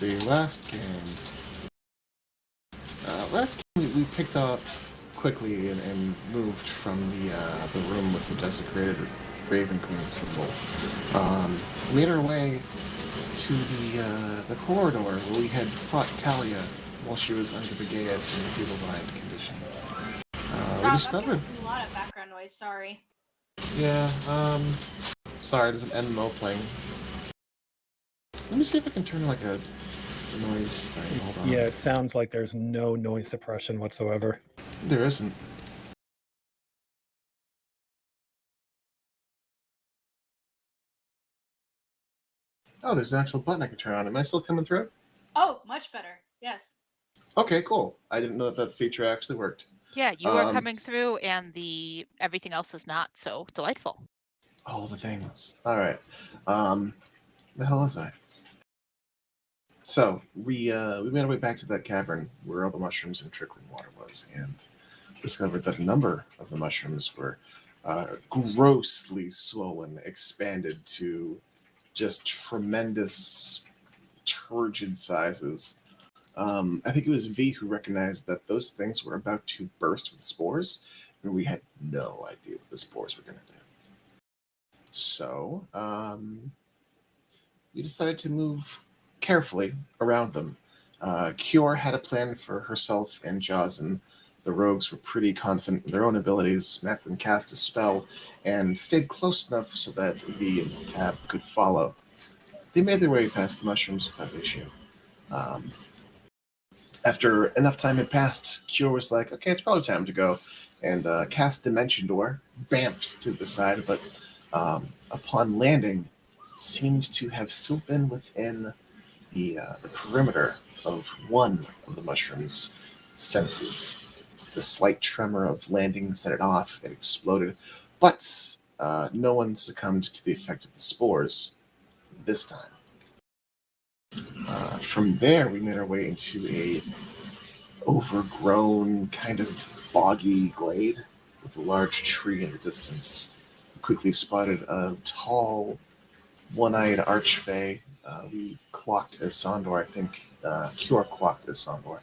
see. Last game. Last game we picked up quickly and moved from the room with the desecrated Raven Queen symbol. Made our way to the corridor where we had fought Talia while she was under the Gaius in a fetal-blind condition. We discovered a lot of background noise. Sorry. Yeah. Sorry, there's an MMO playing. Let me see if I can turn like a noise thing. Hold on. Yeah, it sounds like there's no noise suppression whatsoever. There isn't. Oh, there's an actual button I can turn on. Am I still coming through? Oh, much better. Yes. Okay, cool. I didn't know that feature actually worked. Yeah, you are coming through, and everything else is not. So delightful. All the things. All right. The hell is I? So we made our way back to that cavern where all the mushrooms and trickling water was, and discovered that a number of the mushrooms were grossly swollen, expanded to just tremendous, turgid sizes. I think it was V who recognized that those things were about to burst with spores, and we had no idea what the spores were going to do. So we decided to move carefully around them. Cure had a plan for herself and Jozen. The rogues were pretty confident in their own abilities, let them cast a spell, and stayed close enough so that V and Tab could follow. They made their way past the mushrooms without issue. After enough time had passed, Cure was like, okay, it's probably time to go, and cast Dimension Door, bamfed to the side, but upon landing, seemed to have still been within the perimeter of one of the mushroom's senses. The slight tremor of landing set it off. It exploded, but no one succumbed to the effect of the spores this time. From there, we made our way into a overgrown, kind of boggy glade with a large tree in the distance. We quickly spotted a tall, one-eyed archfey. We clocked as Sondor, I think. Cure clocked as Sondor,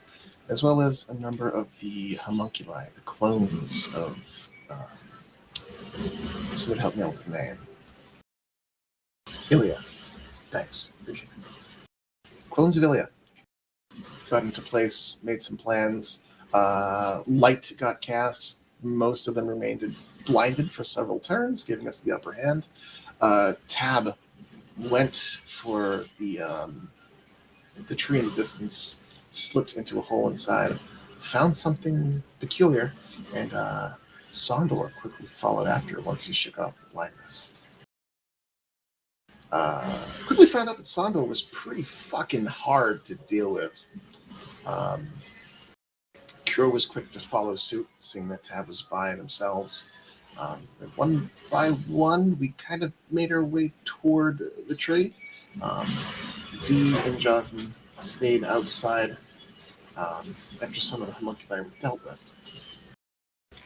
as well as a number of the homunculi, the clones of. This would help me out with the name. Ilia. Thanks. Appreciate it. Clones of Ilia. Got into place, made some plans. Light got cast. Most of them remained blinded for several turns, giving us the upper hand. Tab went for the tree in the distance, slipped into a hole inside, found something peculiar, and Sondor quickly followed after once he shook off the blindness. Quickly found out that Sondor was pretty fucking hard to deal with. Cure was quick to follow suit, seeing that Tab was by themselves. One by one, we kind of made our way toward the tree. V and Johnson stayed outside after some of the homunculi were dealt with.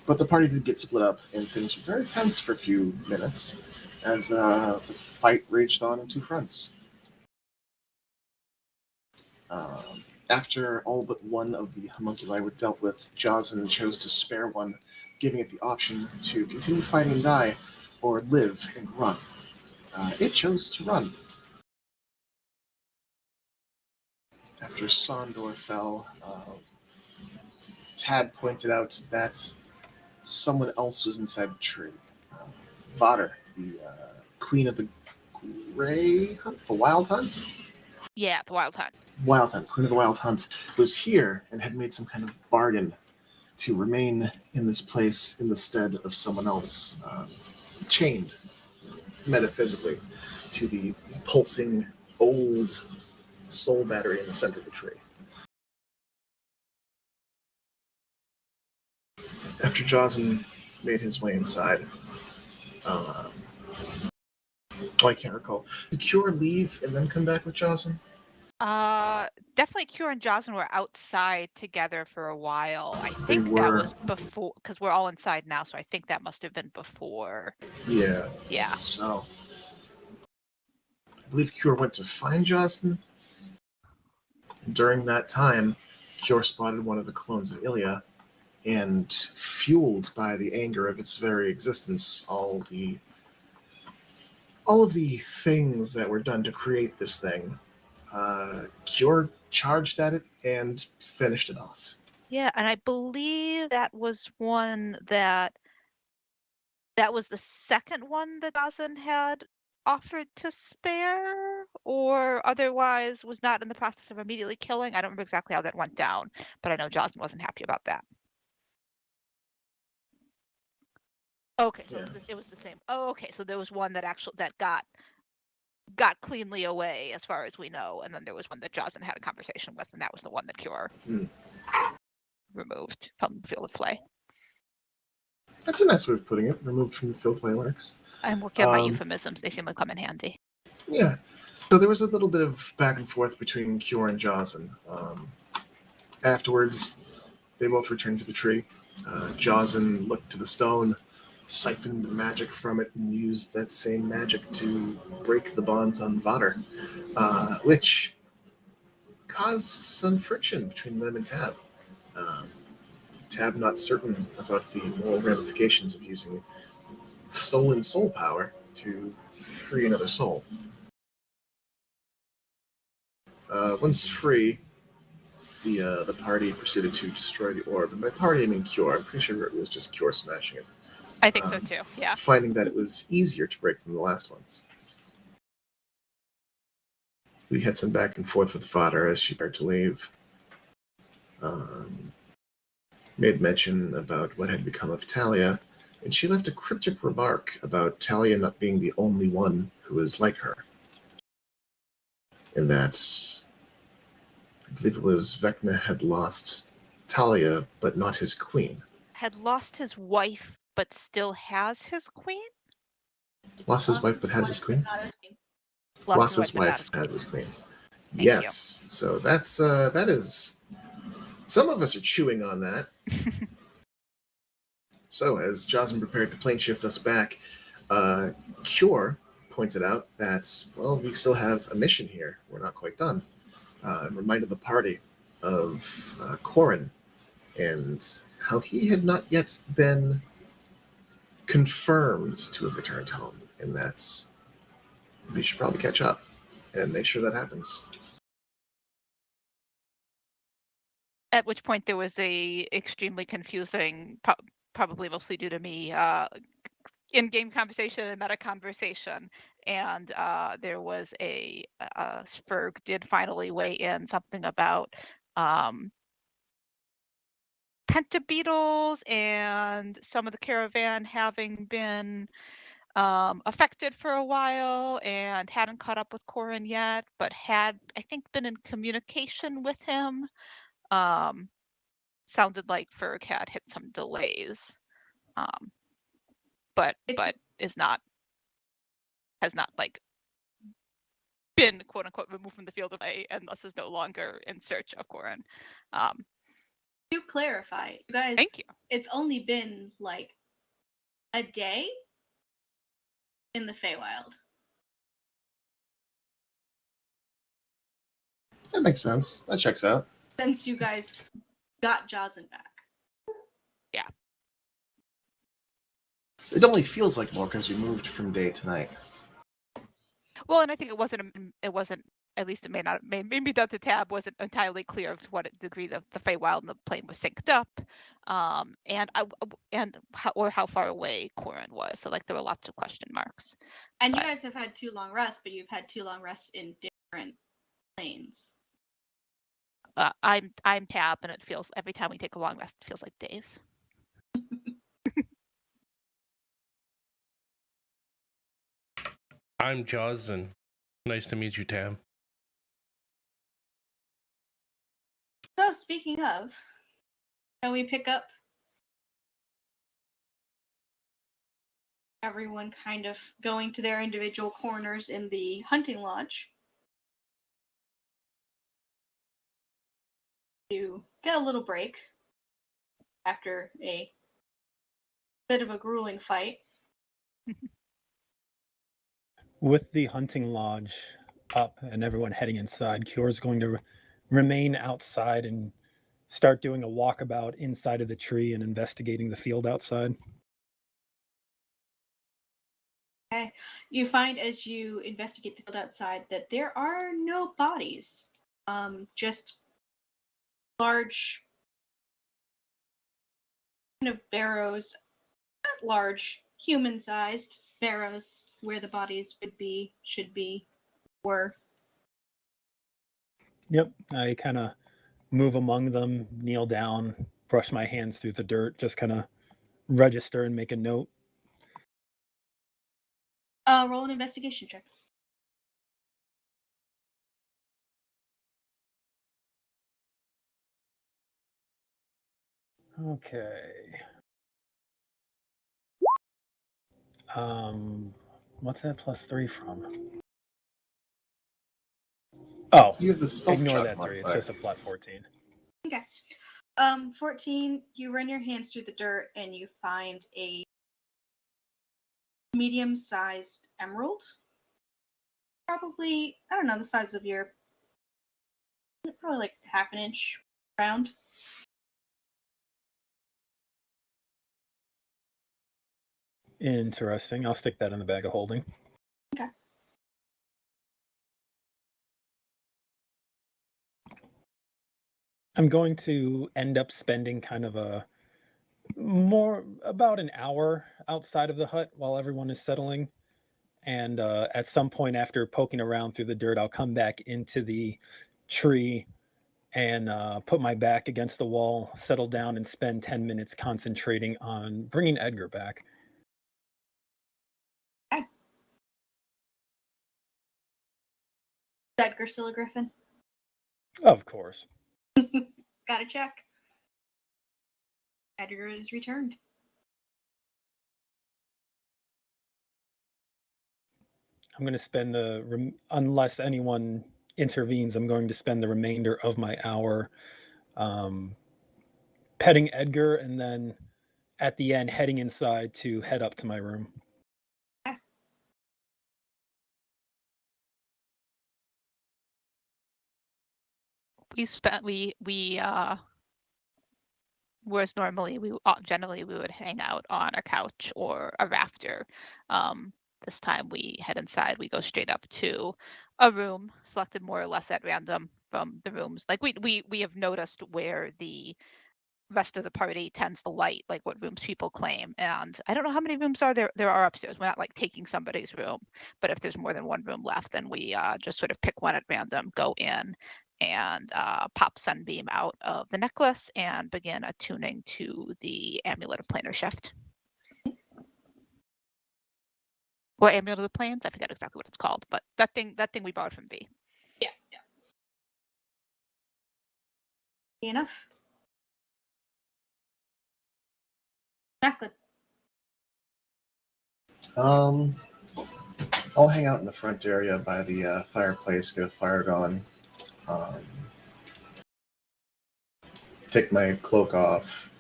But the party did get split up, and things were very tense for a few minutes as the fight raged on in two fronts. After all but one of the homunculi were dealt with, Jozen chose to spare one, giving it the option to continue fighting and die, or live and run. It chose to run. After Sondor fell, Tad pointed out that someone else was inside the tree. Vader, the queen of the Grey Hunt, the Wild Hunt? Yeah, the Wild Hunt. Wild Hunt, Queen of the Wild Hunt, was here and had made some kind of bargain to remain in this place in the stead of someone else, chained metaphysically to the pulsing old soul battery in the center of the tree. After Jozen made his way inside, I can't recall. Did Cure leave and then come back with Jozen? Definitely Cure and Jocelyn were outside together for a while. I think were. that was before, because we're all inside now, so I think that must have been before. Yeah. Yeah. So, I believe Cure went to find Jocelyn. During that time, Cure spotted one of the clones of Ilya, and fueled by the anger of its very existence, all of the things that were done to create this thing, Cure charged at it and finished it off. Yeah, and I believe that was one that was the second one that Dawson had offered to spare, or otherwise was not in the process of immediately killing. I don't remember exactly how that went down, but I know Jocelyn wasn't happy about that. Okay, so Yeah. it was the same. Oh, okay, so there was one that got cleanly away, as far as we know, and then there was one that Jocelyn had a conversation with, and that was the one that Cure removed from the field of play. That's a nice way of putting it. Removed from the field play works. I'm working on my euphemisms. They seem to come in handy. Yeah. So there was a little bit of back and forth between Cure and Jocelyn. Afterwards, they both returned to the tree. Jocelyn looked to the stone, siphoned magic from it, and used that same magic to break the bonds on Vader, which caused some friction between them and Tab. Tab not certain about the moral ramifications of using stolen soul power to free another soul. Once free, the party proceeded to destroy the orb. And by party, I mean Cure. I'm pretty sure it was just Cure smashing it. I think so too, yeah. Finding that it was easier to break than the last ones. We had some back and forth with Vader as she prepared to leave. Made mention about what had become of Talia, and she left a cryptic remark about Talia not being the only one who was like her. And that, I believe it was Vecna had lost Talia, but not his queen. Had lost his wife, but still has his queen? Lost his wife, but has his queen? Not his queen. Lost his but not wife, has his queen. Thank Yes. So that's that is. Some of us are chewing on that. So as Jocelyn prepared to plane shift us back, Cure pointed out that, well, we still have a mission here. We're not quite done. Reminded the party of Corrin and how he had not yet been confirmed to have returned home, and that's we should probably catch up and make sure that happens. At which point there was a extremely confusing, probably mostly due to me, in-game conversation and meta conversation, and there was Ferg did finally weigh in something about pentabeetles and some of the caravan having been affected for a while and hadn't caught up with Corrin yet, but had, I think, been in communication with him. Sounded like Ferg had hit some delays, but has not like been quote unquote removed from the field of play and thus is no longer in search of Corrin. To clarify, you guys, Thank you. it's only been like a day in the Feywild. That makes sense. That checks out. Since you guys got Jocelyn back. Yeah. It only feels like more because we moved from day to night. Well, and I think it wasn't, at least it maybe that the tab wasn't entirely clear of to what degree the Feywild and the plane was synced up, and how far away Corrin was. So like there were lots of question marks. And you guys have had 2 long rests, but you've had 2 long rests in different planes. I'm tab, and it feels every time we take a long rest, it feels like days. I'm Jaws, and nice to meet you, Tam. So speaking of, can we pick up everyone kind of going to their individual corners in the hunting lodge to get a little break after a bit of a grueling fight? With the hunting lodge up and everyone heading inside, Cure's going to remain outside and start doing a walkabout inside of the tree and investigating the field outside. Okay. You find as you investigate the field outside that there are no bodies. Just large kind of barrows, not large, human-sized barrows where the bodies would be, should be, were. Yep, I kind of move among them, kneel down, brush my hands through the dirt, just kind of register and make a note. Roll an investigation check. Okay. What's that +3 from? Oh, You have the stealth ignore check that 3. It's modifier. just a flat 14. Okay. 14, you run your hands through the dirt and you find a medium-sized emerald. Probably, I don't know, the size of your, probably like half an inch round. Interesting. I'll stick that in the bag of holding. Okay. I'm going to end up spending kind of about an hour outside of the hut while everyone is settling. And at some point after poking around through the dirt, I'll come back into the tree and put my back against the wall, settle down, and spend 10 minutes concentrating on bringing Edgar back. Is Edgar still a griffin? Of course. Gotta check. Edgar is returned. I'm going to spend unless anyone intervenes, I'm going to spend the remainder of my hour petting Edgar, and then at the end heading inside to head up to my room. Whereas normally generally we would hang out on a couch or a rafter. This time we head inside. We go straight up to a room selected more or less at random from the rooms. Like we have noticed where the rest of the party tends to light, like what rooms people claim. And I don't know how many rooms there are upstairs. We're not like taking somebody's room, but if there's more than one room left, then we just sort of pick one at random, go in, and pop Sunbeam out of the necklace and begin attuning to the Amulet of Planar Shift. Or Amulet of the Planes, I forget exactly what it's called, but that thing we borrowed from V. Yeah. Enough. Jacqueline. I'll hang out in the front area by the fireplace, get a fire going. Take my cloak off.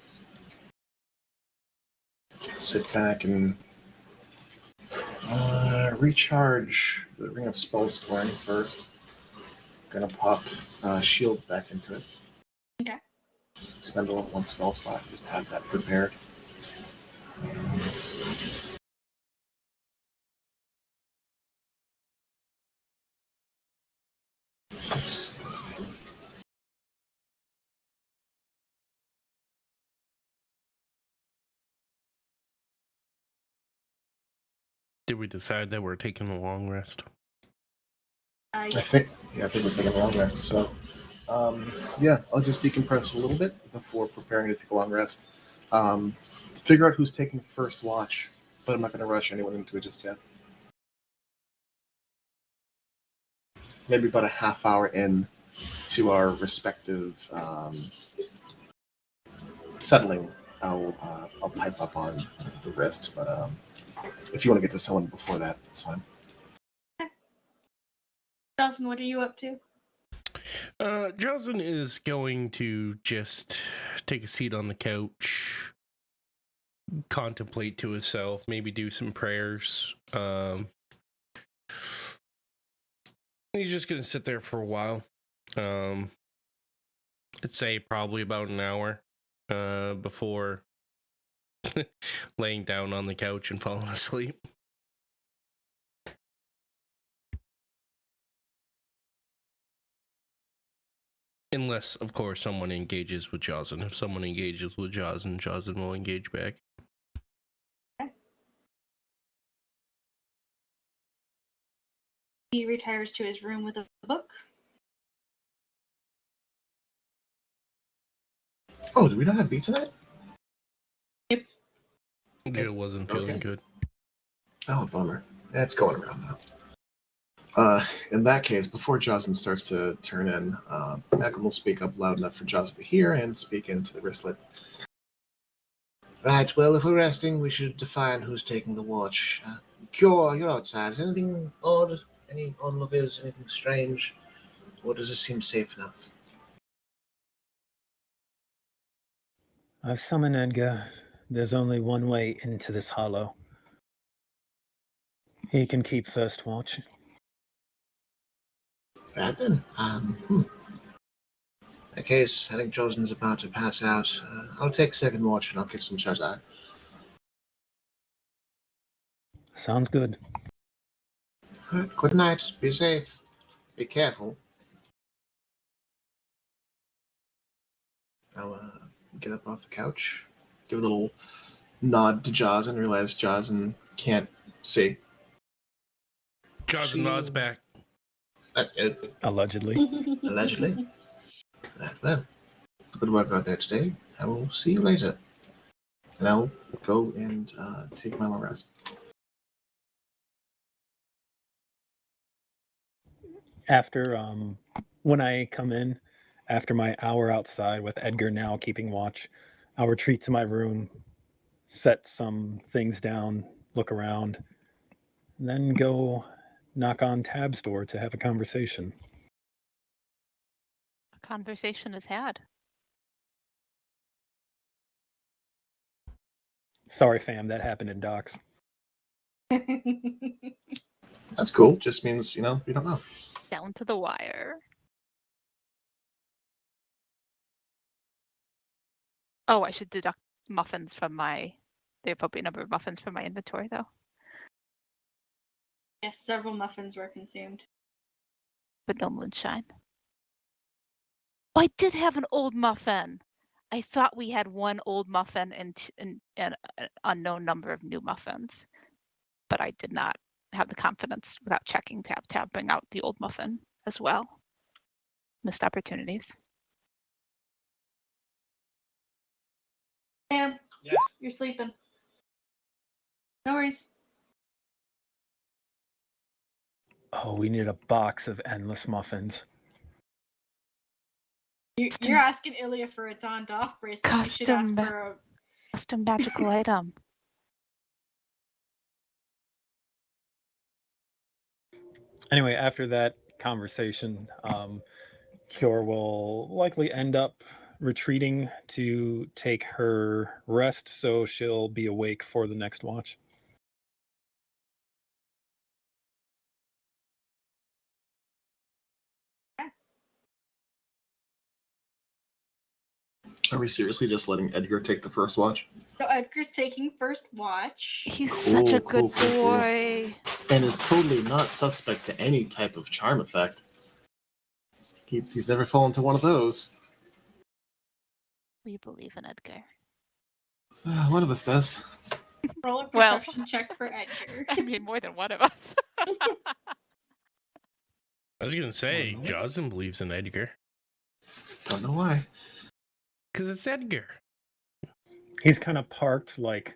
Sit back and recharge the Ring of Spell Scoring first. Gonna pop shield back into it. Okay. Spend a level 1 spell slot, just have that prepared. Did we decide that we're taking a long rest? Yes. I think we're taking a long rest. So, I'll just decompress a little bit before preparing to take a long rest. Figure out who's taking first watch, but I'm not going to rush anyone into it just yet. Maybe about a half hour in to our respective settling. I'll pipe up on the rest, but if you want to get to someone before that, it's fine. Dawson, what are you up to? Jocelyn is going to just take a seat on the couch, contemplate to himself, maybe do some prayers. He's just going to sit there for a while. I'd say probably about an hour before laying down on the couch and falling asleep. Unless, of course, someone engages with Jocelyn. If someone engages with Jocelyn, Jocelyn will engage back. He retires to his room with a book. Oh, do we not have beat tonight? Yep. Jill wasn't feeling Okay. good. Oh, bummer. It's going around though. In that case, before Jocelyn starts to turn in, Malcolm will speak up loud enough for Jocelyn to hear and speak into the wristlet. Right, well, if we're resting, we should define who's taking the watch. Cure, you're outside. Is anything odd? Any onlookers? Anything strange? Or does it seem safe enough? I've summoned Edgar. There's only one way into this hollow. He can keep first watch. Right then. In that case, I think Jocelyn's about to pass out. I'll take second watch and I'll get some shut-eye. Sounds good. All right, good night. Be safe. Be careful. I'll get up off the couch, give a little nod to Jaws and realize Jaws can't see. Jocelyn nods back. Allegedly. Allegedly. Right, well, good work out there today. I will see you later. And I'll go and take my little rest. After when I come in, after my hour outside with Edgar now keeping watch, I'll retreat to my room, set some things down, look around, and then go knock on Tab's door to have a conversation. A conversation is had. Sorry, fam, that happened in docks. That's cool. Just means, you don't know. Down to the wire. Oh, I should deduct muffins from the appropriate number of muffins from my inventory, though. Yes, several muffins were consumed. But no moonshine. Oh, I did have an old muffin. I thought we had one old muffin and an unknown number of new muffins. But I did not have the confidence without checking tab bring out the old muffin as well. Missed opportunities. Sam, Yes. you're sleeping. No worries. Oh, we need a box of endless muffins. You're asking Ilya for a Don Doff bracelet. You should ask for a... Custom magical item. Anyway, after that conversation, Cure will likely end up retreating to take her rest, so she'll be awake for the next watch. Are we seriously just letting Edgar take the first watch? So Edgar's taking first watch. He's such a good Cool. boy. And is totally not suspect to any type of charm effect. He's never fallen to one of those. We believe in Edgar. One of us does. Roll a Well. perception check for Edgar. I mean, more than one of us. I was going to say, Jocelyn believes in Edgar. Don't know why. Because it's Edgar. He's kind of parked like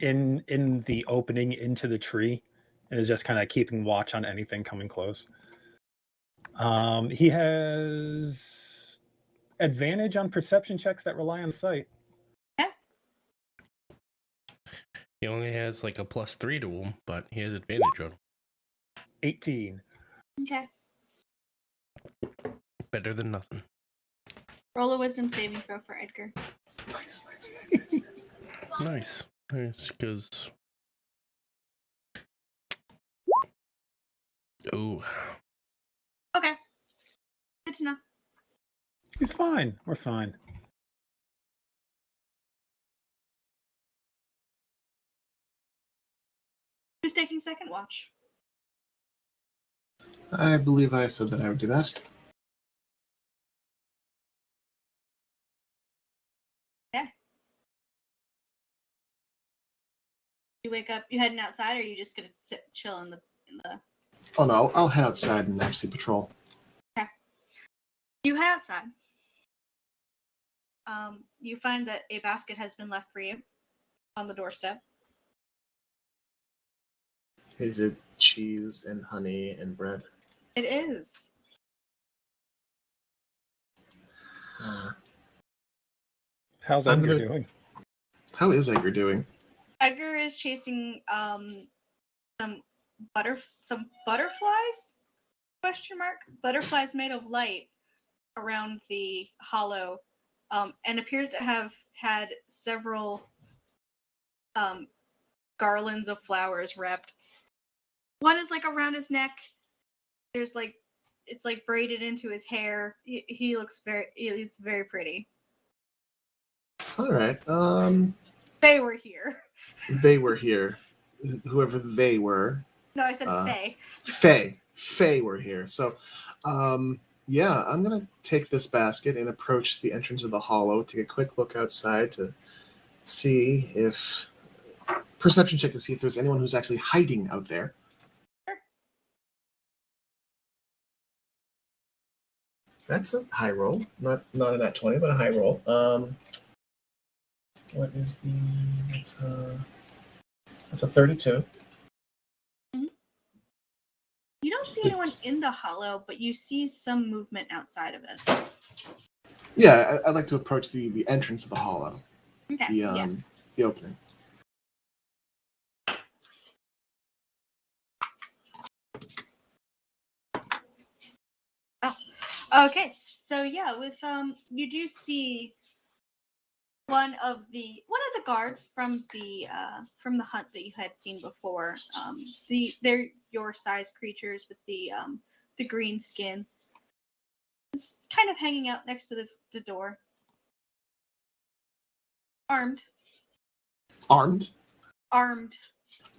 in the opening into the tree and is just kind of keeping watch on anything coming close. He has advantage on perception checks that rely on sight. He only has like a +3 to him, but he has advantage on him. 18. Okay. Better than nothing. Roll a wisdom saving throw for Edgar. Nice. Nice, because... Oh, Okay. Good to know. He's fine. We're fine. Who's taking second watch? I believe I said that I would do that. You wake up. You heading outside, or are you just gonna sit chill in the? Oh no, I'll head outside and actually patrol. Okay. You head outside. You find that a basket has been left for you on the doorstep. Is it cheese and honey and bread? It is. How's I'm Edgar gonna- doing? How is Edgar doing? Edgar is chasing some butterflies? Question mark. Butterflies made of light around the hollow, and appears to have had several garlands of flowers wrapped. One is like around his neck. There's like it's like braided into his hair. He looks he's very pretty. All right. They were here. They were here. Whoever they were. No, I said Faye. Faye were here. So, yeah, I'm gonna take this basket and approach the entrance of the hollow. Take a quick look outside to see if perception check to see if there's anyone who's actually hiding out there. Sure. That's a high roll. Not a nat 20, but a high roll. What is the? That's a 32. You don't see anyone in the hollow, but you see some movement outside of it. Yeah, I'd like to approach the entrance of the hollow. Okay. The opening. Okay. So yeah, with you do see one of the guards from the hunt that you had seen before. They're your size creatures with the green skin. Just kind of hanging out next to the door. Armed. Armed? Armed.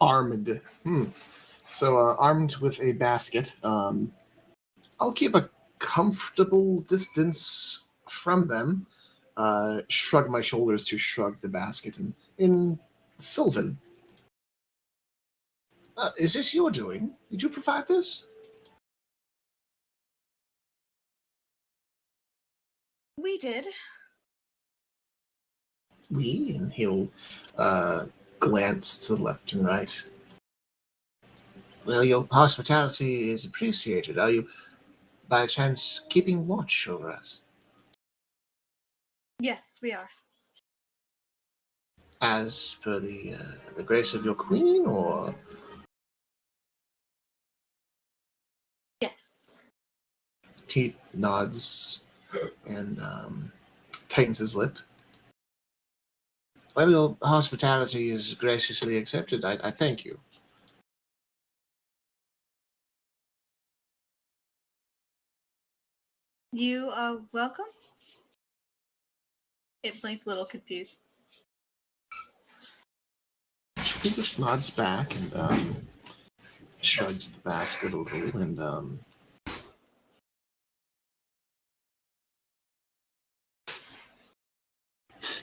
Armed. So, armed with a basket. I'll keep a comfortable distance from them. Shrug my shoulders to shrug the basket in Sylvan. Is this your doing? Did you provide this? We did. We? And he'll glance to the left and right. Well, your hospitality is appreciated. Are you, by chance, keeping watch over us? Yes, we are. As per the grace of your queen, or? Yes. He nods and tightens his lip. Well, your hospitality is graciously accepted. I thank you. You are welcome. It blinks a little confused. He just nods back and shrugs the basket a little and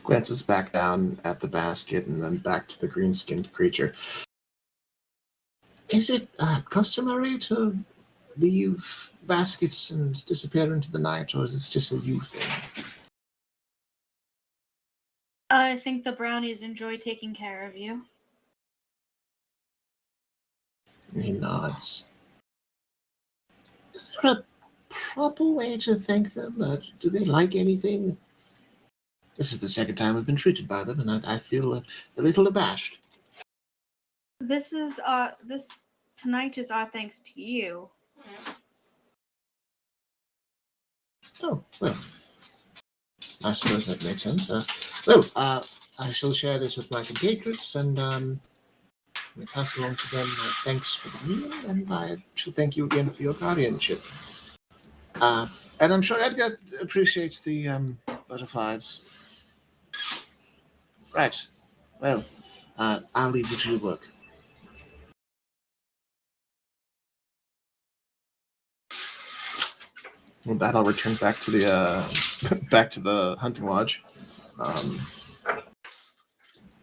glances back down at the basket and then back to the green-skinned creature. Is it customary to leave baskets and disappear into the night, or is this just a you thing? I think the brownies enjoy taking care of you. And he nods. Is there a proper way to thank them? Do they like anything? This is the second time we've been treated by them, and I feel a little abashed. This tonight is our thanks to you. Oh, well. I suppose that makes sense. I shall share this with my compatriots, and we pass along to them thanks for the meal, and I shall thank you again for your guardianship. And I'm sure Edgar appreciates the butterflies. Right. Well, I'll leave you to your work. With that, I'll return back to the back to the hunting lodge.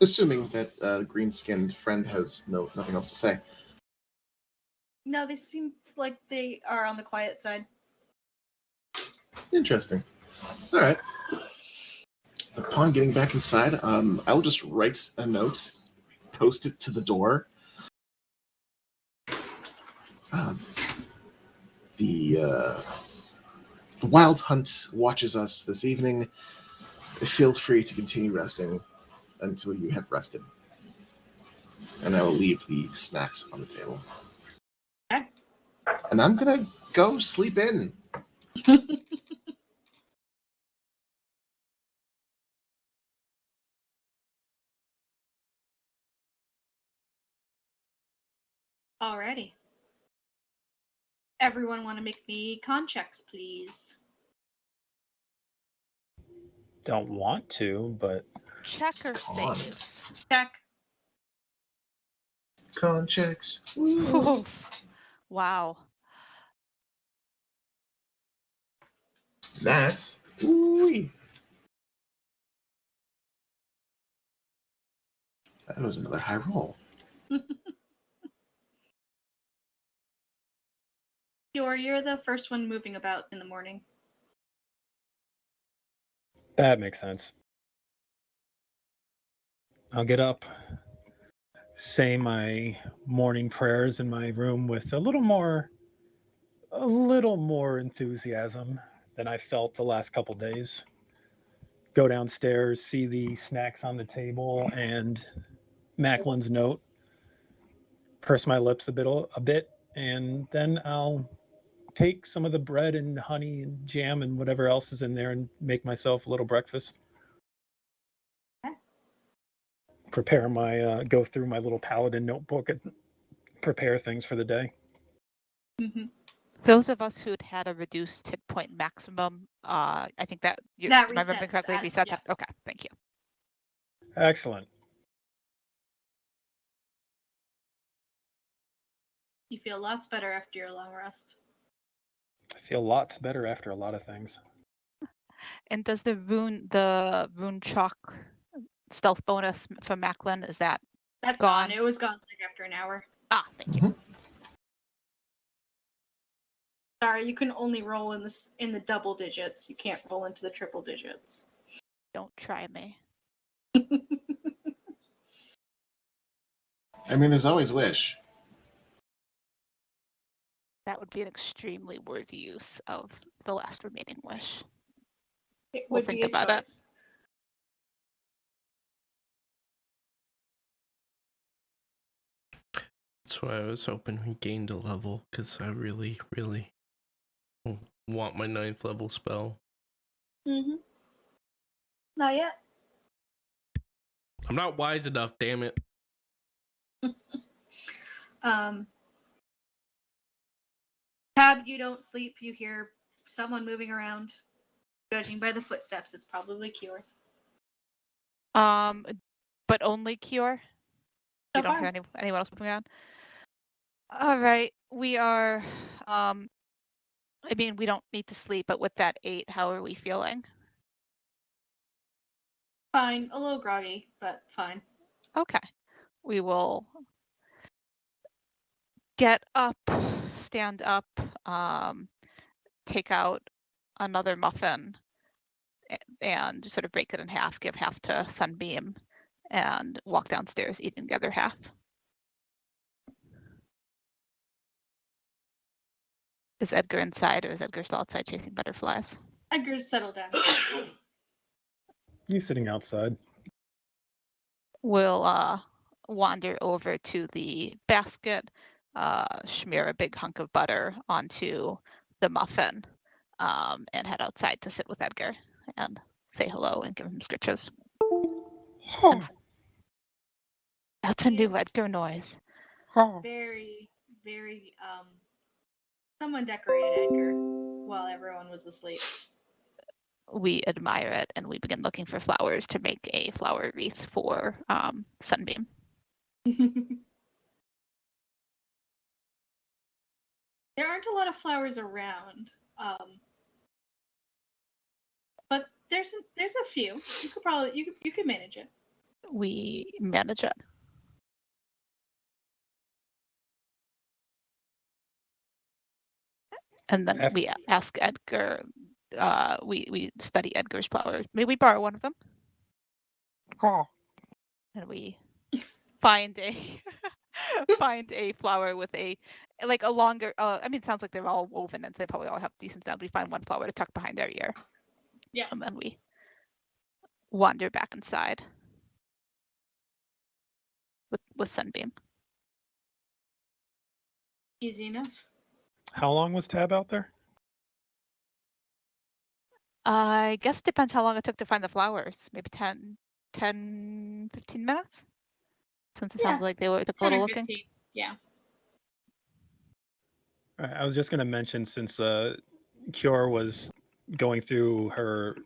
Assuming that green-skinned friend has nothing else to say. No, they seem like they are on the quiet side. Interesting. All right. Upon getting back inside, I will just write a note, post it to the door. The Wild Hunt watches us this evening. Feel free to continue resting until you have rested. And I will leave the snacks on the table. Okay. And I'm gonna go sleep in. Alrighty. Everyone want to make me con checks, please? Don't want to, but Check or Con. save? Check. Con checks. Wow. That. Ooh. That was another high roll. You're the first one moving about in the morning. that makes sense. I'll get up, say my morning prayers in my room with a little more enthusiasm than I felt the last couple days. Go downstairs, see the snacks on the table and Macklin's note. Purse my lips a bit, and then I'll take some of the bread and honey and jam and whatever else is in there and make myself a little breakfast. Okay. Prepare my go through my little paladin notebook and prepare things for the day. Mm-hmm. Those of us who'd had a reduced hit point maximum, I think that you, That am I remembering resets correctly? at- Reset yeah. that. Okay, thank you. Excellent. You feel lots better after your long rest. I feel lots better after a lot of things. And does the rune chalk stealth bonus for Macklin, is that That's gone? gone. It was gone like after an hour. thank you. Mhm. Sorry, you can only roll in the double digits. You can't roll into the triple digits. Don't try me. I mean, there's always wish. That would be an extremely worthy use of the last remaining wish. It We'll would think be a about it. choice. That's why I was hoping we gained a level, because I really, really want my 9th level spell. Mm-hmm. Not yet. I'm not wise enough, damn it. Tab, you don't sleep. You hear someone moving around. Judging by the footsteps, it's probably Cure. But only Cure? So You don't far. hear anyone else moving around? All right, we are, I mean, we don't need to sleep, but with that 8, how are we feeling? Fine. A little groggy, but fine. Okay, we will get up, stand up, take out another muffin and sort of break it in half, give half to Sunbeam, and walk downstairs eating the other half. Is Edgar inside, or is Edgar still outside chasing butterflies? Edgar's settled down. You sitting outside. We'll wander over to the basket, smear a big hunk of butter onto the muffin, and head outside to sit with Edgar and say hello and give him scritches. That's a new Yes. Edgar noise. Very, very Someone decorated Edgar while everyone was asleep. We admire it, and we begin looking for flowers to make a flower wreath for Sunbeam. There aren't a lot of flowers around, but there's a few. You could probably you could manage it. We manage it. And then Af- we ask Edgar, we study Edgar's flowers. May we borrow one of them? And we find a find a flower with a longer I mean, it sounds like they're all woven and they probably all have decent sound. We find one flower to tuck behind their ear. Yeah. And then we wander back inside with Sunbeam. Easy enough. How long was Tab out there? I guess it depends how long it took to find the flowers. Maybe 10, 15 minutes? Since it sounds like they took a 10 little or looking. 15. Yeah. I was just going to mention, since Kior was going through her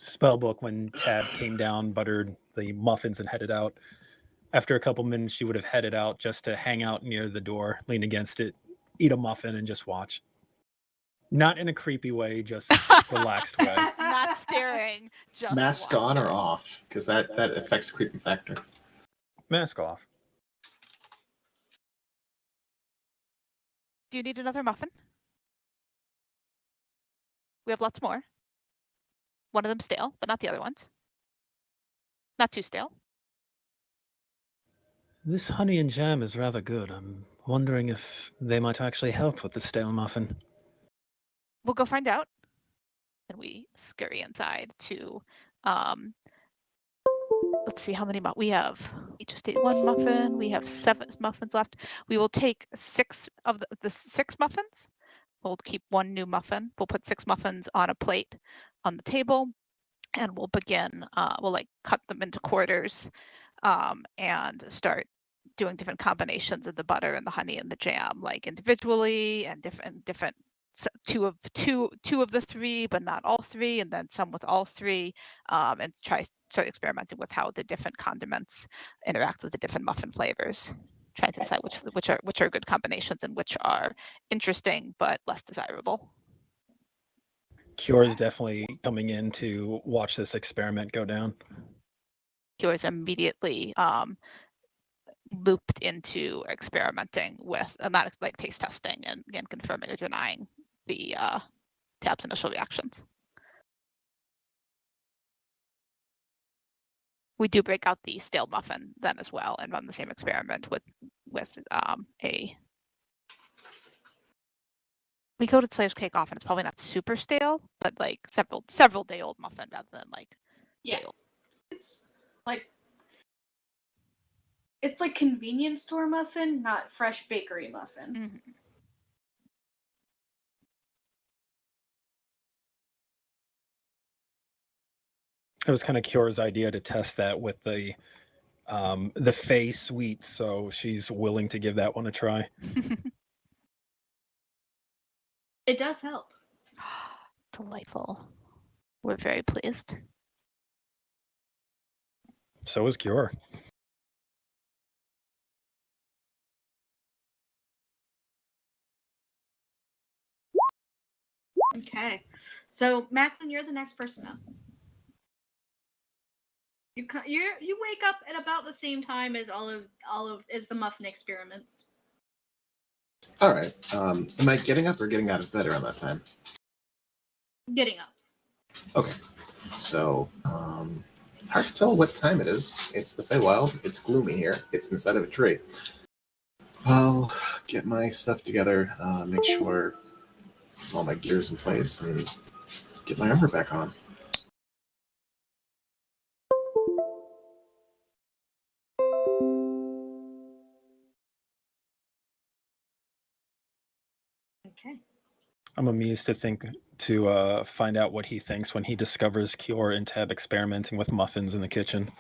spell book when Tab came down, buttered the muffins, and headed out. After a couple minutes, she would have headed out just to hang out near the door, lean against it, eat a muffin, and just watch. Not in a creepy way, just relaxed way. Not staring, just Mask on or watching. off? Because that affects the creepy factor. Mask off. Do you need another muffin? We have lots more. One of them stale, but not the other ones. Not too stale. This honey and jam is rather good. I'm wondering if they might actually help with the stale muffin. We'll go find out. And we scurry inside to let's see how many we have. We just ate one muffin. We have 7 muffins left. We will take 6 of the 6 muffins. We'll keep 1 new muffin. We'll put 6 muffins on a plate on the table, and we'll begin. We'll cut them into quarters, and start doing different combinations of the butter and the honey and the jam, like individually and different. Two of the 3, but not all 3, and then some with all 3, and start experimenting with how the different condiments interact with the different muffin flavors. Trying to decide which are good combinations and which are interesting but less desirable. Kior is definitely coming in to watch this experiment go down. Kior is immediately looped into experimenting with, not like taste testing and again confirming or denying the Tab's initial reactions. We do break out the stale muffin then as well and run the same experiment with a. We go to Slave's Cake off, and it's probably not super stale, but like several day old muffin rather than like Yeah. day old. It's like convenience store muffin, not fresh bakery muffin. Mm-hmm. It was kind of Kior's idea to test that with the Fey sweet, so she's willing to give that one a try. It does help. Delightful. We're very pleased. So is Kior. Okay, so Macklin, you're the next person up. You wake up at about the same time as all of the muffin experiments. All right. Am I getting up or getting out of bed around that time? Getting up. Okay. So, hard to tell what time it is. It's the Feywild. It's gloomy here. It's inside of a tree. I'll get my stuff together, make sure all my gear's in place, and get my armor back on. Okay. I'm amused to find out what he thinks when he discovers Kior and Tab experimenting with muffins in the kitchen.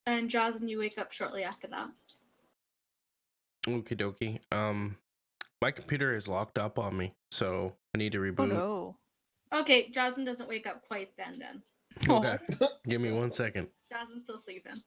And Jaws, and you wake up shortly after that. Okie dokie. My computer is locked up on me, so I need to Oh reboot. no. Okay, Jocelyn doesn't wake up quite then. Okay. Give me 1 second. Joslin's still sleeping.